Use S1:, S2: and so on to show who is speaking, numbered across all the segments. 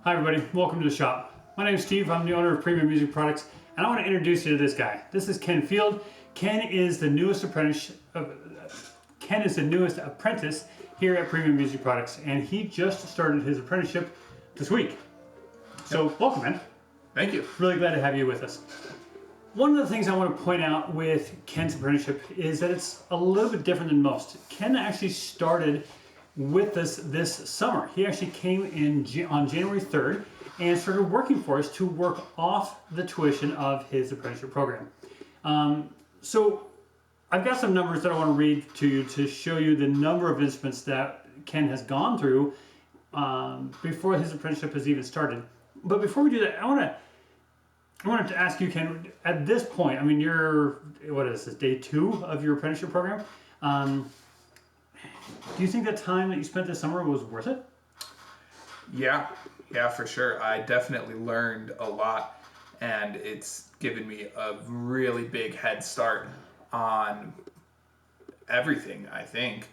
S1: Hi everybody, welcome to the shop. My name is Steve, I'm the owner of Premium Music Products, and I want to introduce you to this guy. This is Ken Field. Ken is the newest apprentice here at Premium Music Products, and he just started his apprenticeship this week. So welcome, man.
S2: Thank you.
S1: Really glad to have you with us. One of the things I want to point out with Ken's apprenticeship is that it's a little bit different than most. Ken actually started with us this summer. He actually came in on January 3rd and started working for us to work off the tuition of his apprenticeship program. So I've got some numbers that I want to read to you to show you the number of instruments that Ken has gone through before his apprenticeship has even started. But before we do that, I wanted to ask you, Ken, at this point, I mean, what is this, day 2 of your apprenticeship program? Do you think that time that you spent this summer was worth it?
S2: Yeah, for sure. I definitely learned a lot, and it's given me a really big head start on everything, I think.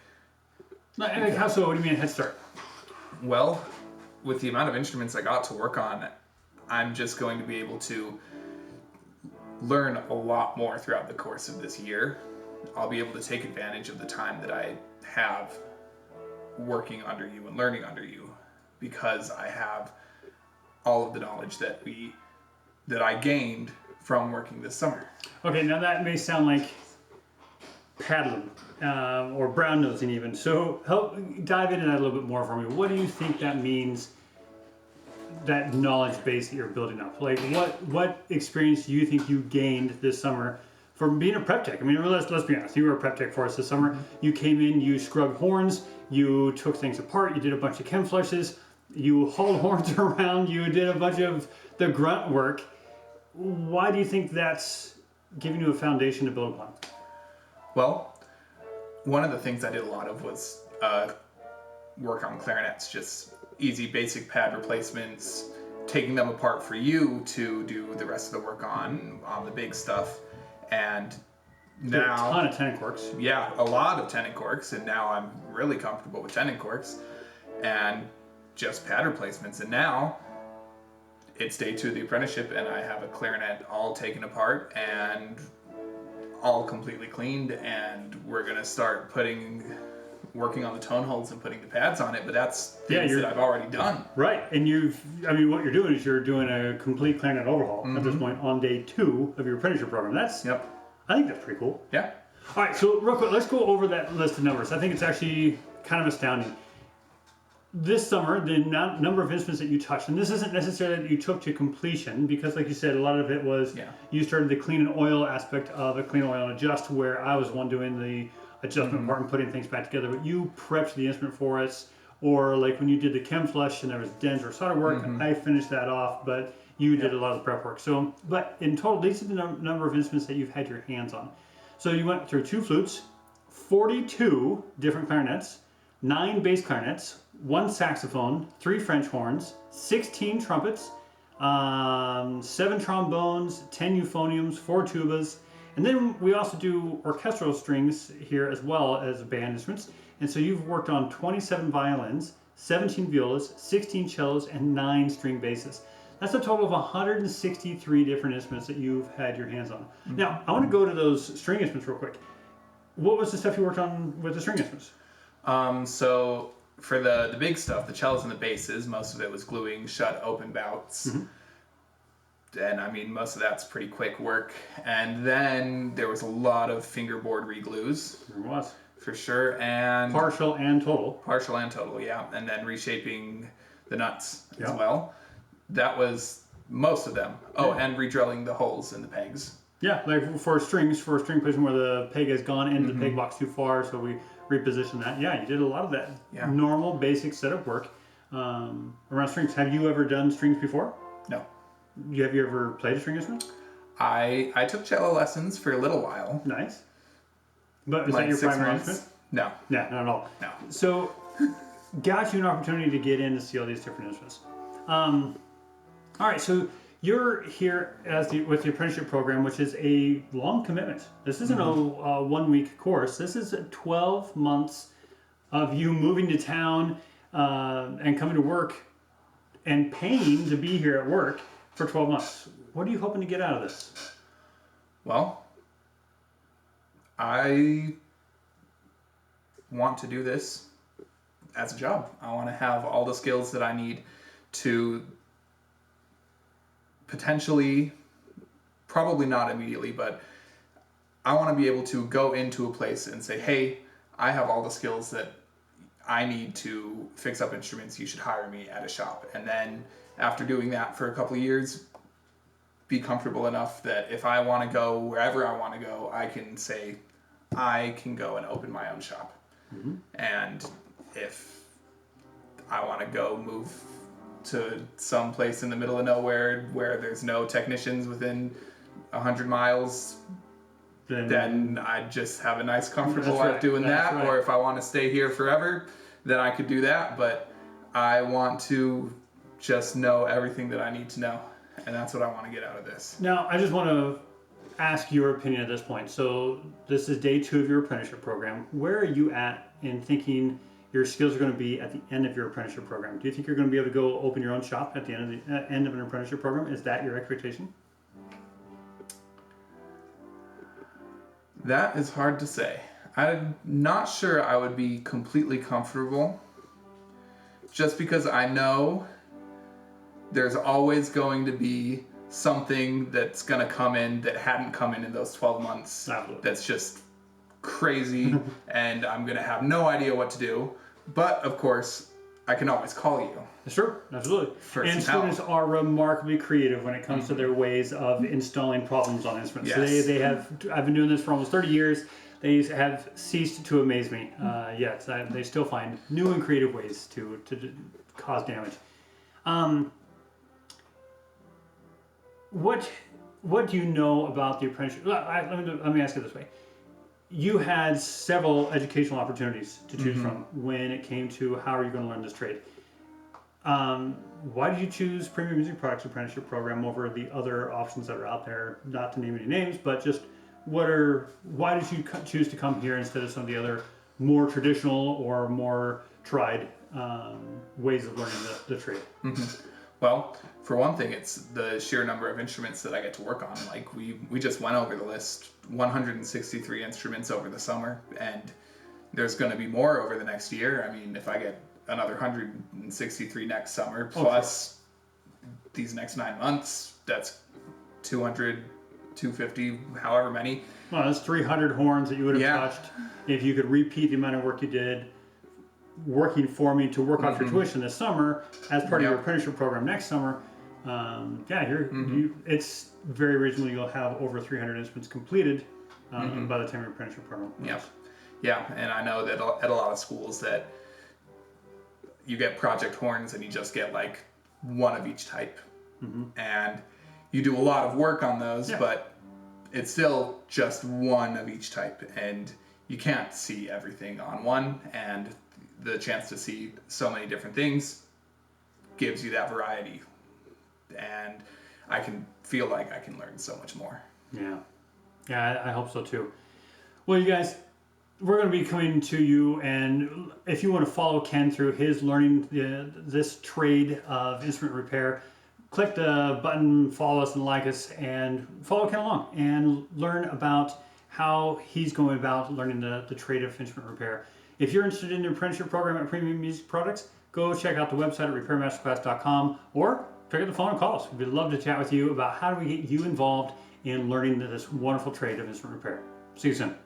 S1: Like how so? What do you mean head start?
S2: Well, with the amount of instruments I got to work on, I'm just going to be able to learn a lot more throughout the course of this year. I'll be able to take advantage of the time that I have working under you and learning under you, because I have all of the knowledge that I gained from working this summer.
S1: Okay, now that may sound like paddling or brown nosing even. So help dive into that a little bit more for me. What do you think that means, that knowledge base that you're building up? Like what experience do you think you gained this summer from being a prep tech? I mean, let's be honest, you were a prep tech for us this summer. You came in, you scrubbed horns, you took things apart, you did a bunch of chem flushes, you hauled horns around, you did a bunch of the grunt work. Why do you think that's giving you a foundation to build upon?
S2: Well, one of the things I did a lot of was work on clarinets, just easy basic pad replacements, taking them apart for you to do the rest of the work on the big stuff. And now
S1: a ton of tenon corks.
S2: Yeah, a lot of tenon corks, and now I'm really comfortable with tenon corks and just pad replacements. And now it's day 2 of the apprenticeship, and I have a clarinet all taken apart and all completely cleaned, and we're gonna start working on the tone holds and putting the pads on it. But that's things that I've already done.
S1: Right, and what you're doing is you're doing a complete clarinet overhaul at this point on day 2 of your apprenticeship program. I think that's pretty cool.
S2: Yeah.
S1: All right, so real quick, let's go over that list of numbers. I think it's actually kind of astounding. This summer, the number of instruments that you touched, and this isn't necessarily that you took to completion, because like you said, a lot of it was you started the clean and oil aspect of a clean oil and adjust, where I was one doing the adjustment part and putting things back together. But you prepped the instrument for us, or like when you did the chem flush and there was dents or solder work, I finished that off, but you did a lot of the prep work. So, but in total, these are the number of instruments that you've had your hands on. So you went through 2 flutes, 42 different clarinets, 9 bass clarinets, 1 saxophone, 3 French horns, 16 trumpets, 7 trombones, 10 euphoniums, 4 tubas, and then we also do orchestral strings here as well as band instruments. And so you've worked on 27 violins, 17 violas, 16 cellos, and 9 string basses. That's a total of 163 different instruments that you've had your hands on. Now, I want to go to those string instruments real quick. What was the stuff you worked on with the string instruments?
S2: So for the big stuff, the cellos and the basses, most of it was gluing shut open bouts. And I mean, most of that's pretty quick work. And then there was a lot of fingerboard reglues.
S1: There was.
S2: For sure. And
S1: partial and total.
S2: Partial and total, yeah. And then reshaping the nuts as well. That was most of them. Oh, and redrilling the holes in the pegs. Yeah,
S1: like for string placement where the peg has gone into the peg box too far, so we repositioned that. Yeah, you did a lot of that normal, basic setup work around strings. Have you ever done strings before?
S2: No.
S1: Have you ever played a string instrument?
S2: I took cello lessons for a little while.
S1: Nice. But is that your primary instrument?
S2: No.
S1: No, not at all.
S2: No.
S1: So, got you an opportunity to get in to see all these different instruments. All right, so you're here with the apprenticeship program, which is a long commitment. This isn't a 1-week course. This is 12 months of you moving to town and coming to work and paying to be here at work for 12 months. What are you hoping to get out of this?
S2: Well, I want to do this as a job. I want to have all the skills that I need to potentially, probably not immediately, but I want to be able to go into a place and say, hey, I have all the skills that I need to fix up instruments. You should hire me at a shop. And then after doing that for a couple of years, be comfortable enough that if I want to go wherever I want to go, I can say, I can go and open my own shop.
S1: Mm-hmm.
S2: And if I want to go move to some place in the middle of nowhere where there's no technicians within 100 miles, then I just have a nice, comfortable life doing that. Right. Or if I want to stay here forever, then I could do that. But I want to just know everything that I need to know. And that's what I want to get out of this.
S1: Now, I just want to ask your opinion at this point. So this is day 2 of your apprenticeship program. Where are you at in thinking your skills are going to be at the end of your apprenticeship program? Do you think you're going to be able to go open your own shop at the end of an apprenticeship program? Is that your expectation?
S2: That is hard to say. I'm not sure I would be completely comfortable, just because I know there's always going to be something that's going to come in that hadn't come in those 12 months.
S1: Absolutely.
S2: That's just crazy and I'm going to have no idea what to do. But of course, I can always call you.
S1: Sure, absolutely. And students are remarkably creative when it comes to their ways of installing problems on instruments.
S2: Yes.
S1: So I've been doing this for almost 30 years. They have ceased to amaze me. Yes, they still find new and creative ways to cause damage. What do you know about the apprenticeship? Let me ask it this way. You had several educational opportunities to choose from when it came to how are you going to learn this trade. Why did you choose Premium Music Products Apprenticeship Program over the other options that are out there? Not to name any names, but just why did you choose to come here instead of some of the other more traditional or more tried ways of learning the trade?
S2: Mm-hmm. Well, for one thing, it's the sheer number of instruments that I get to work on. Like we just went over the list, 163 instruments over the summer, and there's going to be more over the next year. I mean, if I get another 163 next summer, plus these next 9 months, that's 200, 250, however many.
S1: Well, that's 300 horns that you would have touched if you could repeat the amount of work you did working for me to work off your tuition this summer as part of your apprenticeship program next summer. It's very reasonable you'll have over 300 instruments completed by the time your apprenticeship program.
S2: Yeah, and I know that at a lot of schools that you get project horns and you just get like one of each type. And you do a lot of work on those, but it's still just one of each type, and you can't see everything on one, and the chance to see so many different things gives you that variety, and I can feel like I can learn so much more. Yeah,
S1: I hope so too. Well, you guys, we're going to be coming to you, and if you want to follow Ken through his learning this trade of instrument repair, click the button, follow us and like us, and follow Ken along and learn about how he's going about learning the trade of instrument repair. If you're interested in the apprenticeship program at Premium Music Products, go check out the website at repairmasterclass.com or pick up the phone and call us. We'd love to chat with you about how do we get you involved in learning this wonderful trade of instrument repair. See you soon.